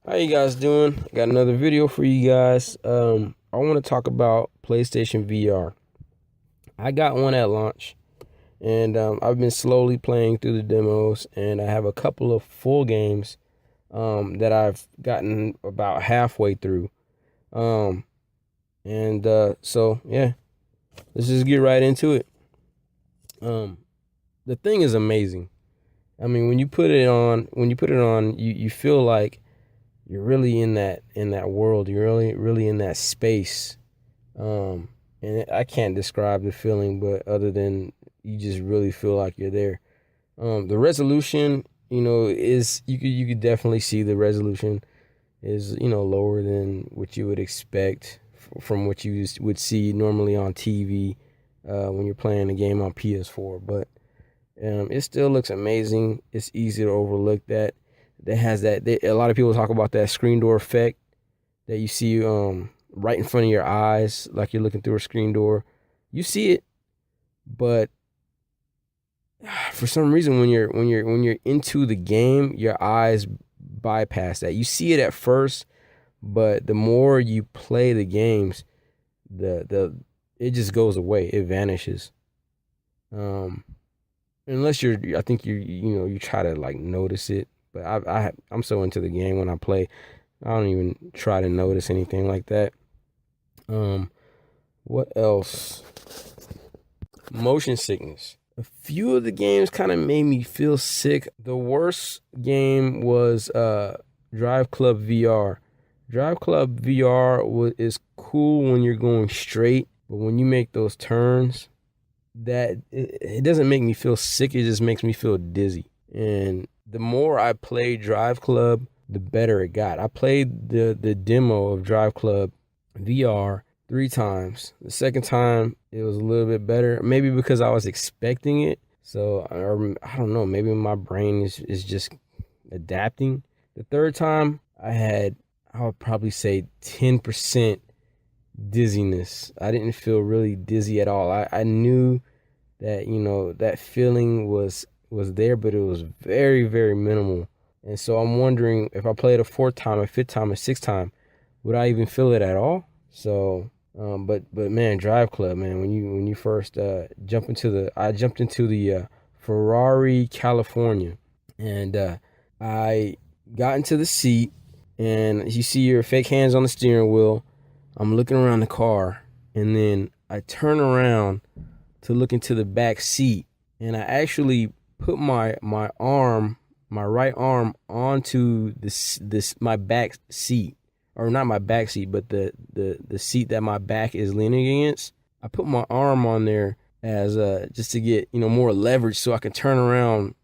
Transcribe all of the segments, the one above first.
How you guys doing? I got another video for you guys. I want to talk about PlayStation VR. I got one at launch, and I've been slowly playing through the demos, and I have a couple of full games that I've gotten about halfway through. Um, so yeah, let's just get right into it. Um, the thing is amazing. I mean, when you put it on, you feel like you're really in that world. You're really in that space. Um, I can't describe the feeling, but other than you just really feel like you're there. The resolution, is you could definitely see the resolution is lower than what you would expect from what you would see normally on TV when you're playing a game on PS4. But it still looks amazing. It's easy to overlook that. That has that. A lot of people talk about that screen door effect that you see right in front of your eyes, like you're looking through a screen door. You see it, but for some reason, when you're into the game, your eyes bypass that. You see it at first, but the more you play the games, the it just goes away. It vanishes. Um, unless I think you try to like notice it. But I'm so into the game when I play, I don't even try to notice anything like that. Um, what else? Motion sickness. A few of the games kind of made me feel sick. The worst game was Drive Club VR. Drive Club VR is cool when you're going straight, but when you make those turns, it doesn't make me feel sick. It just makes me feel dizzy. And the more I played Drive Club, the better it got. I played the demo of Drive Club VR 3 times. The second time, it was a little bit better. Maybe because I was expecting it. So, I don't know. Maybe my brain is just adapting. The third time, I would probably say 10% dizziness. I didn't feel really dizzy at all. I knew that, that feeling was there, but it was very, very minimal. And so I'm wondering if I played a fourth time, a fifth time, a sixth time, would I even feel it at all? So, but man, Drive Club, man, when you first I jumped into the Ferrari California, and I got into the seat, and you see your fake hands on the steering wheel. I'm looking around the car, and then I turn around to look into the back seat, and I actually put my right arm onto this my back seat, or not my back seat, but the seat that my back is leaning against. I put my arm on there as just to get more leverage so I can turn around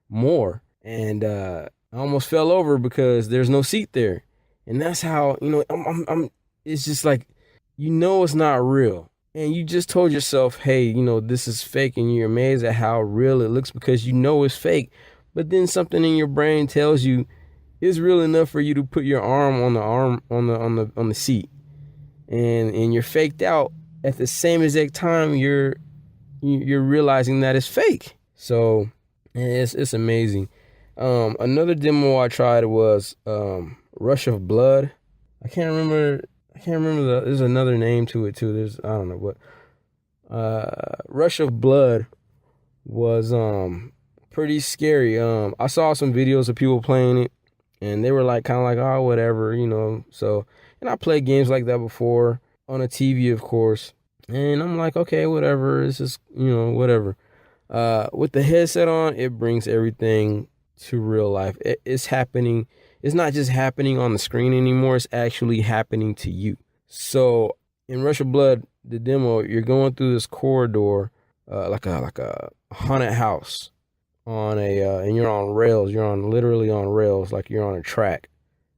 more, and I almost fell over because there's no seat there, and that's how I'm it's just like it's not real. And you just told yourself, hey, this is fake, and you're amazed at how real it looks because it's fake. But then something in your brain tells you it's real enough for you to put your arm on the seat, and you're faked out at the same exact time you're realizing that it's fake. So it's amazing. Another demo I tried was Rush of Blood. I can't remember there's another name to it too. I don't know what. Rush of Blood was pretty scary. I saw some videos of people playing it, and they were like kind of like, oh, whatever, So, and I played games like that before on a TV, of course. And I'm like, okay, whatever. It's just, whatever. With the headset on, it brings everything to real life. It's happening. It's not just happening on the screen anymore. It's actually happening to you. So in Rush of Blood, the demo, you're going through this corridor, like a haunted house and you're on rails. You're literally on rails, like you're on a track,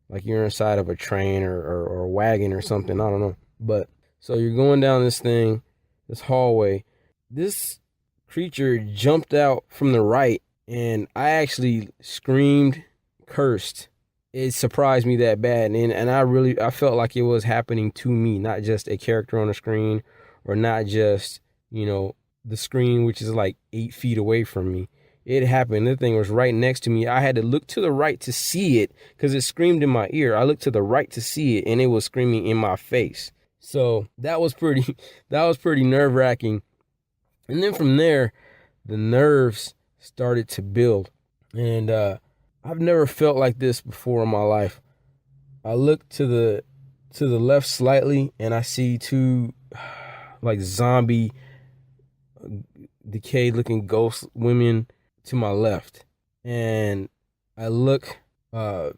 like you're inside of a train or a wagon or something. I don't know. But so you're going down this hallway. This creature jumped out from the right, and I actually screamed, cursed. It surprised me that bad, and I felt like it was happening to me, not just a character on the screen, or not just the screen, which is like 8 feet away from me. it happened. The thing was right next to me. I had to look to the right to see it because it screamed in my ear. I looked to the right to see it, and it was screaming in my face. So that was pretty nerve-wracking. And then from there, the nerves started to build. And I've never felt like this before in my life. I look to the left slightly, and I see two like zombie, decayed looking ghost women to my left. And I look, I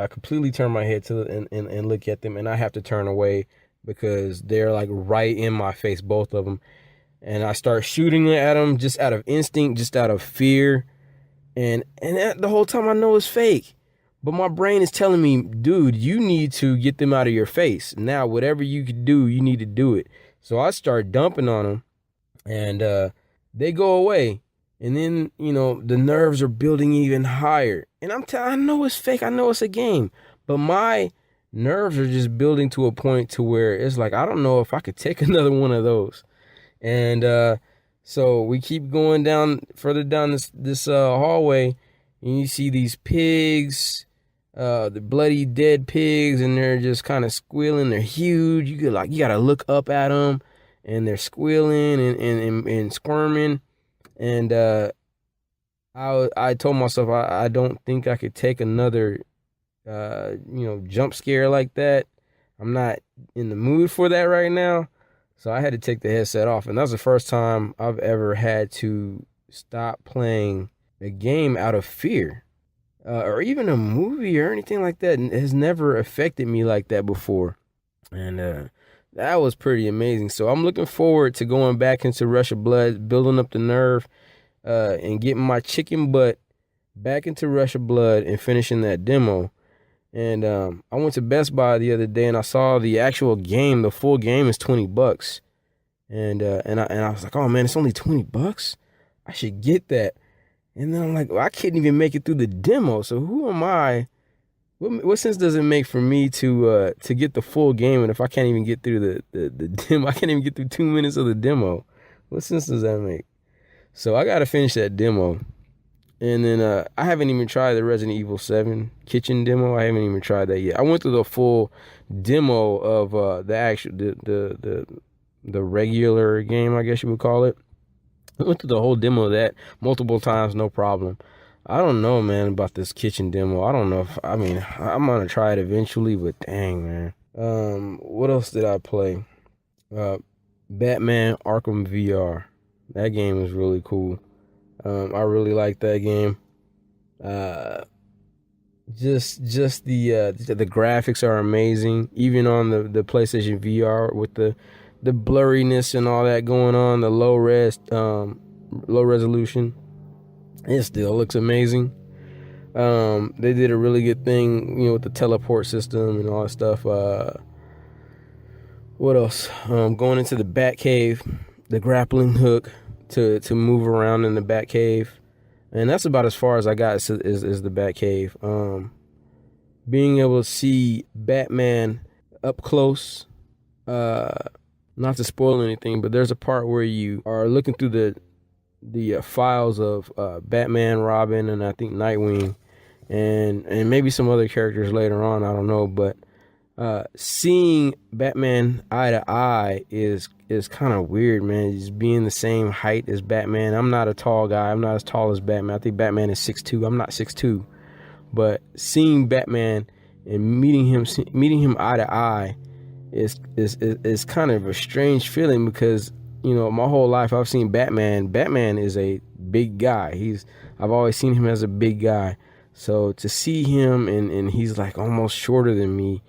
completely turn my head and look at them, and I have to turn away because they're like right in my face, both of them. And I start shooting at them just out of instinct, just out of fear. And the whole time I know it's fake. But my brain is telling me, dude, you need to get them out of your face. Now, whatever you can do, you need to do it. So I start dumping on them, and they go away. And then, the nerves are building even higher. And I know it's fake. I know it's a game. But my nerves are just building to a point to where it's like, I don't know if I could take another one of those. And so we keep going further down this hallway, and you see these pigs, the bloody dead pigs, and they're just kind of squealing. They're huge. You gotta look up at them, and they're squealing and squirming. And I told myself I don't think I could take another jump scare like that. I'm not in the mood for that right now. So I had to take the headset off, and that was the first time I've ever had to stop playing a game out of fear, or even a movie or anything like that. It has never affected me like that before, and that was pretty amazing. So I'm looking forward to going back into Rush of Blood, building up the nerve, and getting my chicken butt back into Rush of Blood and finishing that demo. And I went to Best Buy the other day, and I saw the actual game. The full game is $20, and I was like, oh man, it's only $20. I should get that. And then I'm like, well, I couldn't even make it through the demo. So who am I? What sense does it make for me to get the full game? And if I can't even get through the demo, I can't even get through 2 minutes of the demo. What sense does that make? So I got to finish that demo. And then I haven't even tried the Resident Evil 7 kitchen demo. I haven't even tried that yet. I went through the full demo of the regular game, I guess you would call it. I went through the whole demo of that multiple times, no problem. I don't know, man, about this kitchen demo. I don't know I'm gonna try it eventually, but dang, man. What else did I play? Batman Arkham VR. That game was really cool. I really like that game. Just the graphics are amazing, even on the PlayStation VR with the blurriness and all that going on, the low resolution. It still looks amazing. They did a really good thing, with the teleport system and all that stuff. What else? Going into the Batcave, the grappling hook to move around in the Batcave, and that's about as far as I got is the Batcave. Being able to see Batman up close, not to spoil anything, but there's a part where you are looking through the files of Batman, Robin, and I think Nightwing, and maybe some other characters later on, I don't know, but seeing Batman eye to eye is kind of weird, man. Just being the same height as Batman. I'm not a tall guy. I'm not as tall as Batman. I think Batman is 6'2". I'm not 6'2". But seeing Batman and meeting him eye to eye is kind of a strange feeling, because my whole life I've seen Batman. Batman is a big guy. I've always seen him as a big guy. So to see him and he's like almost shorter than me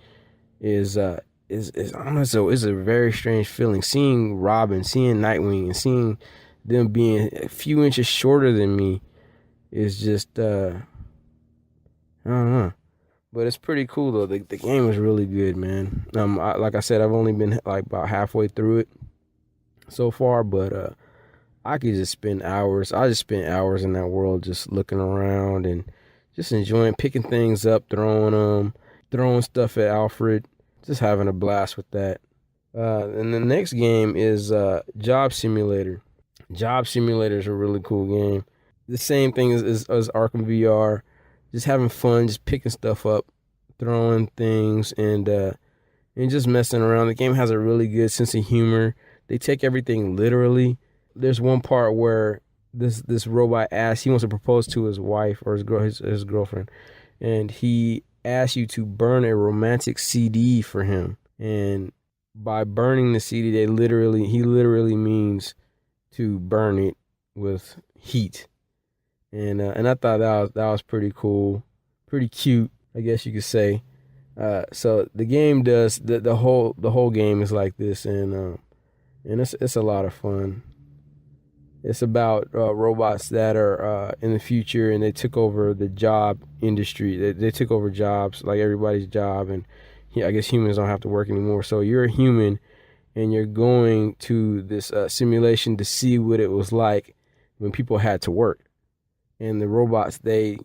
is honestly, it's a very strange feeling. Seeing Robin, seeing Nightwing, and seeing them being a few inches shorter than me is just I don't know, but it's pretty cool though. The game is really good, man. Like I said, I've only been like about halfway through it so far, but I could just spend hours. I just spent hours in that world, just looking around and just enjoying picking things up, throwing stuff at Alfred. Just having a blast with that. And the next game is Job Simulator. Job Simulator is a really cool game. the same thing as Arkham VR, just having fun, just picking stuff up, throwing things, and just messing around. The game has a really good sense of humor. They take everything literally. There's one part where this robot asks, he wants to propose to his wife or his girlfriend, and he asks you to burn a romantic CD for him. And by burning the CD, he literally means to burn it with heat. And I thought that was pretty cool, pretty cute, I guess you could say. So the game does the whole game is like this, and it's a lot of fun. It's about robots that are in the future, and they took over the job industry. They took over jobs, like everybody's job, and I guess humans don't have to work anymore. So you're a human, and you're going to this simulation to see what it was like when people had to work. And the robots, they,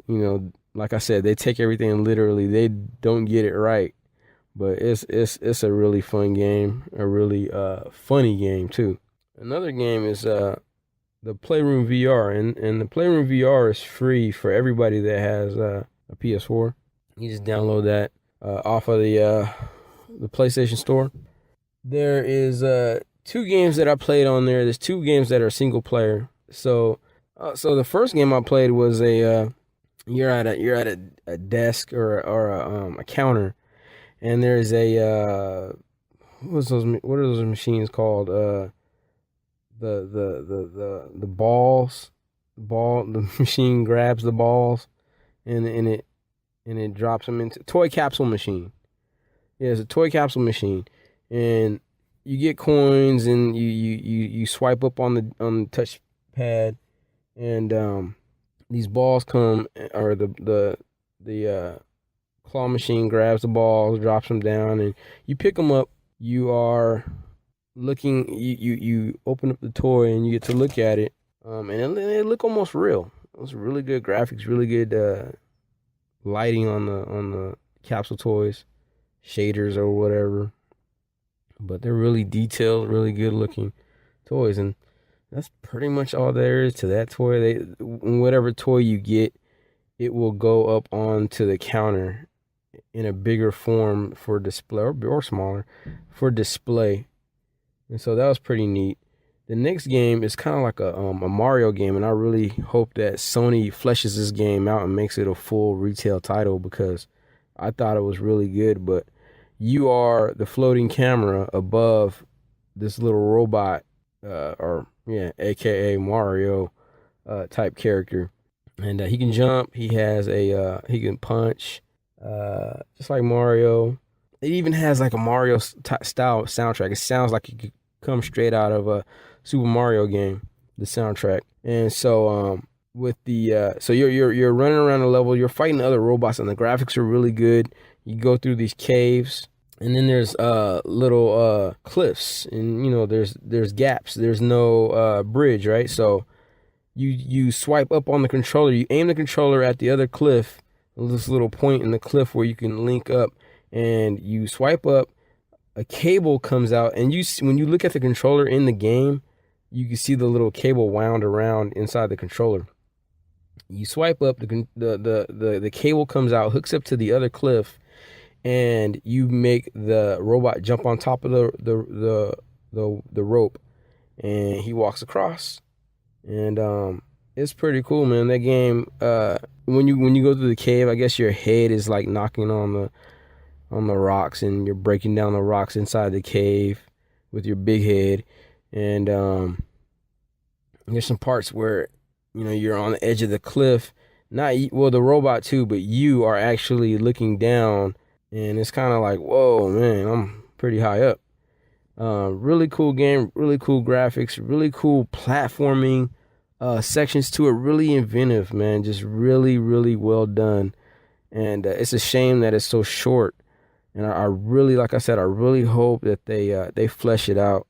like I said, they take everything literally. They don't get it right, but it's a really fun game, a really funny game too. Another game is the Playroom VR, and the Playroom VR is free for everybody that has a PS4. You just download that off of the PlayStation Store. There is 2 games that I played on there. There's 2 games that are single player. So the first game I played was you're at a desk or a counter, and there's what are those machines called? The balls, the machine grabs the balls, and it drops them into toy capsule machine. Yeah, it's a toy capsule machine, and you get coins, and you swipe up on the touch pad, and these balls come, or the claw machine grabs the balls, drops them down, and you pick them up. You are looking, you open up the toy, and you get to look at it, and it look almost real. It's really good graphics, really good lighting on the capsule toys, shaders or whatever. But they're really detailed, really good looking toys, and that's pretty much all there is to that toy. Whatever toy you get, it will go up onto the counter in a bigger form for display, or smaller for display. And so that was pretty neat. The next game is kind of like a Mario game, and I really hope that Sony fleshes this game out and makes it a full retail title, because I thought it was really good. But you are the floating camera above this little robot, aka Mario type character, and he can jump. He has he can punch, just like Mario. It even has like a Mario style soundtrack. It sounds like it could come straight out of a Super Mario game, the soundtrack. And so with the so you're running around the level, you're fighting other robots, and the graphics are really good. You go through these caves, and then there's little cliffs, and there's gaps. There's no bridge, right? So you swipe up on the controller, you aim the controller at the other cliff, this little point in the cliff where you can link up, and you swipe up, a cable comes out, and when you look at the controller in the game, you can see the little cable wound around inside the controller. You swipe up, the cable comes out, hooks up to the other cliff, and you make the robot jump on top of the rope, and he walks across. And it's pretty cool, man. That game, when you go through the cave, I guess your head is like knocking on the rocks, and you're breaking down the rocks inside the cave with your big head. And there's some parts where you're on the edge of the cliff, the robot too, but you are actually looking down, and it's kind of like, whoa, man, I'm pretty high up. Really cool game, really cool graphics, really cool platforming sections to it, really inventive, man, just really, really well done. And it's a shame that it's so short. And I really, like I said, I really hope that they flesh it out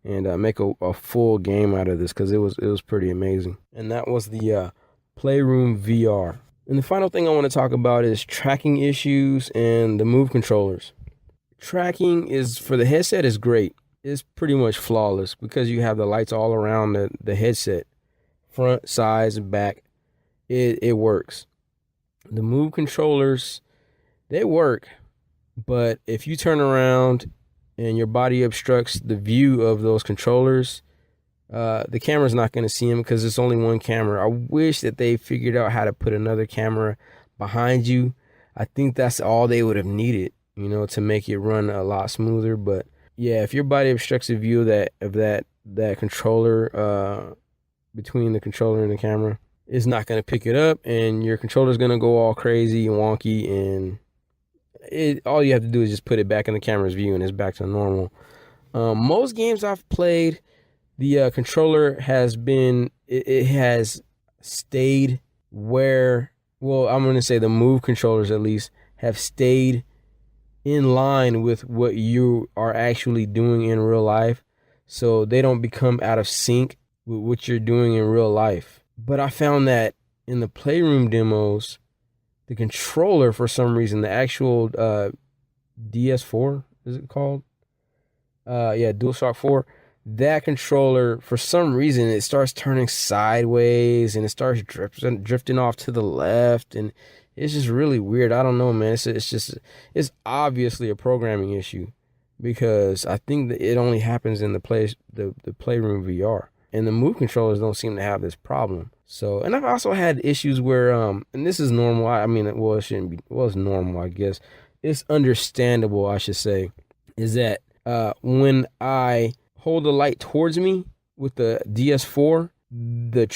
and make a full game out of this, because it was pretty amazing. And that was the Playroom VR. And the final thing I want to talk about is tracking issues and the Move controllers. Tracking is, for the headset, is great. It's pretty much flawless because you have the lights all around the headset, front, sides, and back. it works. The Move controllers, they work, but if you turn around and your body obstructs the view of those controllers, the camera's not going to see them because it's only one camera. I wish that they figured out how to put another camera behind you. I think that's all they would have needed, to make it run a lot smoother. But yeah, if your body obstructs the view of that controller, between the controller and the camera, it's not going to pick it up, and your controller's going to go all crazy and wonky, and all you have to do is just put it back in the camera's view and it's back to normal. Most games I've played, the controller has stayed where, well, I'm going to say the Move controllers at least have stayed in line with what you are actually doing in real life, so they don't become out of sync with what you're doing in real life. But I found that in the Playroom demos, the controller, for some reason, the actual DS4, is it called? DualShock 4. That controller, for some reason, it starts turning sideways and it starts drifting off to the left, and it's just really weird. I don't know, man. It's obviously a programming issue, because I think that it only happens in the Playroom VR. And the Move controllers don't seem to have this problem. So, and I've also had issues where, and this is normal. It shouldn't be. Well, it's normal, I guess. It's understandable, I should say, is that when I hold the light towards me with the DS4, the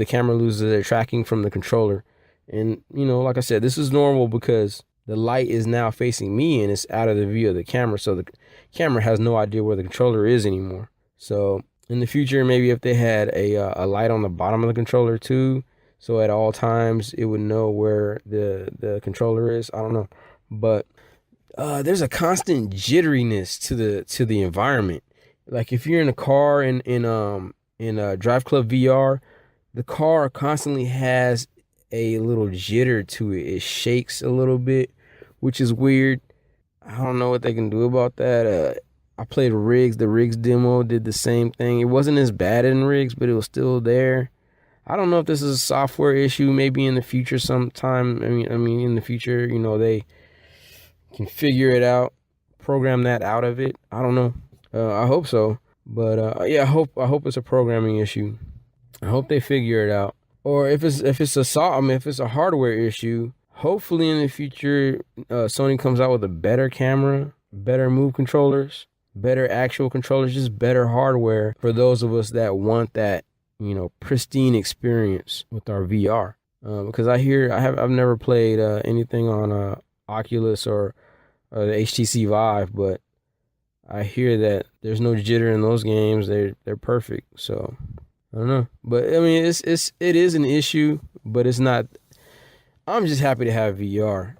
camera loses their tracking from the controller. And, like I said, this is normal because the light is now facing me and it's out of the view of the camera. So the camera has no idea where the controller is anymore. So in the future, maybe if they had a light on the bottom of the controller too, so at all times it would know where the controller is. I don't know, but there's a constant jitteriness to the environment. Like if you're in a car in Drive Club VR, the car constantly has a little jitter to it. It shakes a little bit, which is weird. I don't know what they can do about that. I played Rigs. The Rigs demo did the same thing. It wasn't as bad in Rigs, but it was still there. I don't know if this is a software issue. Maybe in the future sometime. I mean, in the future, they can figure it out, program that out of it. I don't know. I hope so. But I hope it's a programming issue. I hope they figure it out. Or if it's a hardware issue, hopefully in the future, Sony comes out with a better camera, better Move controllers, better actual controllers, just better hardware for those of us that want that, pristine experience with our VR. Because I've never played anything on Oculus or the HTC Vive, but I hear that there's no jitter in those games. They're perfect. So I don't know, but I mean, it is an issue, but it's not. I'm just happy to have VR.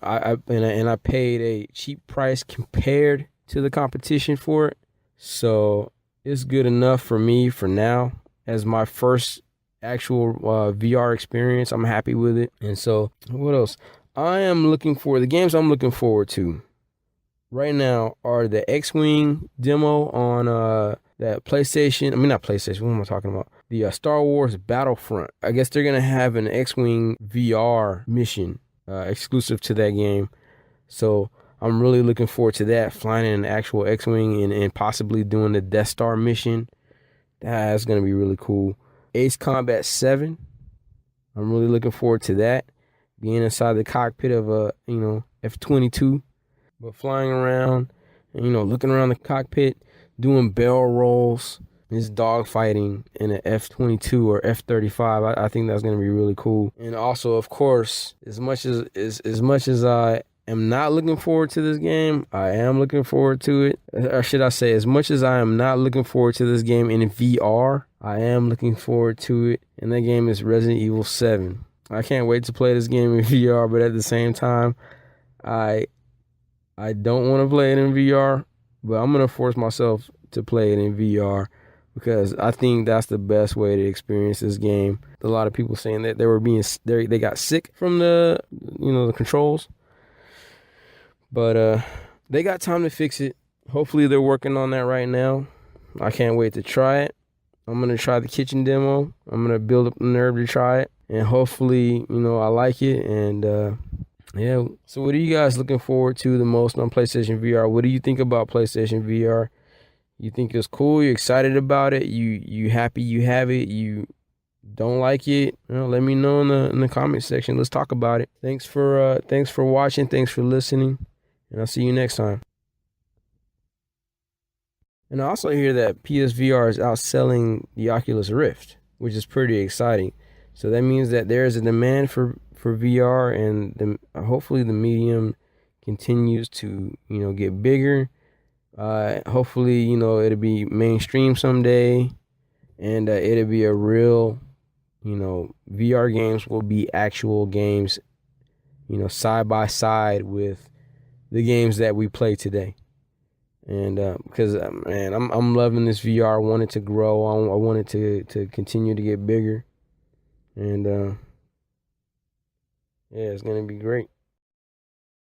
I paid a cheap price compared to the competition for it, so it's good enough for me for now as my first actual VR experience. I'm happy with it. And so, what else? The games I'm looking forward to right now are the X-Wing demo on that PlayStation. Not PlayStation. What am I talking about? The Star Wars Battlefront. I guess they're gonna have an X-Wing VR mission exclusive to that game. So I'm really looking forward to that, flying in an actual X-Wing and possibly doing the Death Star mission. That's gonna be really cool. Ace Combat 7. I'm really looking forward to that. Being inside the cockpit of a F-22, but flying around and looking around the cockpit, doing barrel rolls, just dogfighting in an F-22 or F-35. I think that's gonna be really cool. And also, of course, as much as I am not looking forward to this game, I am looking forward to it. Or should I say, as much as I am not looking forward to this game in VR, I am looking forward to it. And that game is Resident Evil 7. I can't wait to play this game in VR, but at the same time, I don't want to play it in VR, but I'm going to force myself to play it in VR because I think that's the best way to experience this game. A lot of people saying that they got sick from the controls, but they got time to fix it. Hopefully they're working on that right now. I can't wait to try it. I'm gonna try the kitchen demo. I'm gonna build up the nerve to try it, and hopefully, I like it. And yeah. So, what are you guys looking forward to the most on PlayStation VR? What do you think about PlayStation VR? You think it's cool? You're excited about it? You happy you have it? You don't like it? Let me know in the comment section. Let's talk about it. Thanks for watching. Thanks for listening, and I'll see you next time. And I also hear that PSVR is outselling the Oculus Rift, which is pretty exciting. So that means that there is a demand for VR, and hopefully the medium continues to get bigger. Hopefully it'll be mainstream someday, and it'll be a real VR games will be actual games, side by side with the games that we play today. And because man, I'm loving this VR. I want it to grow. I want it to continue to get bigger. And yeah, it's gonna be great.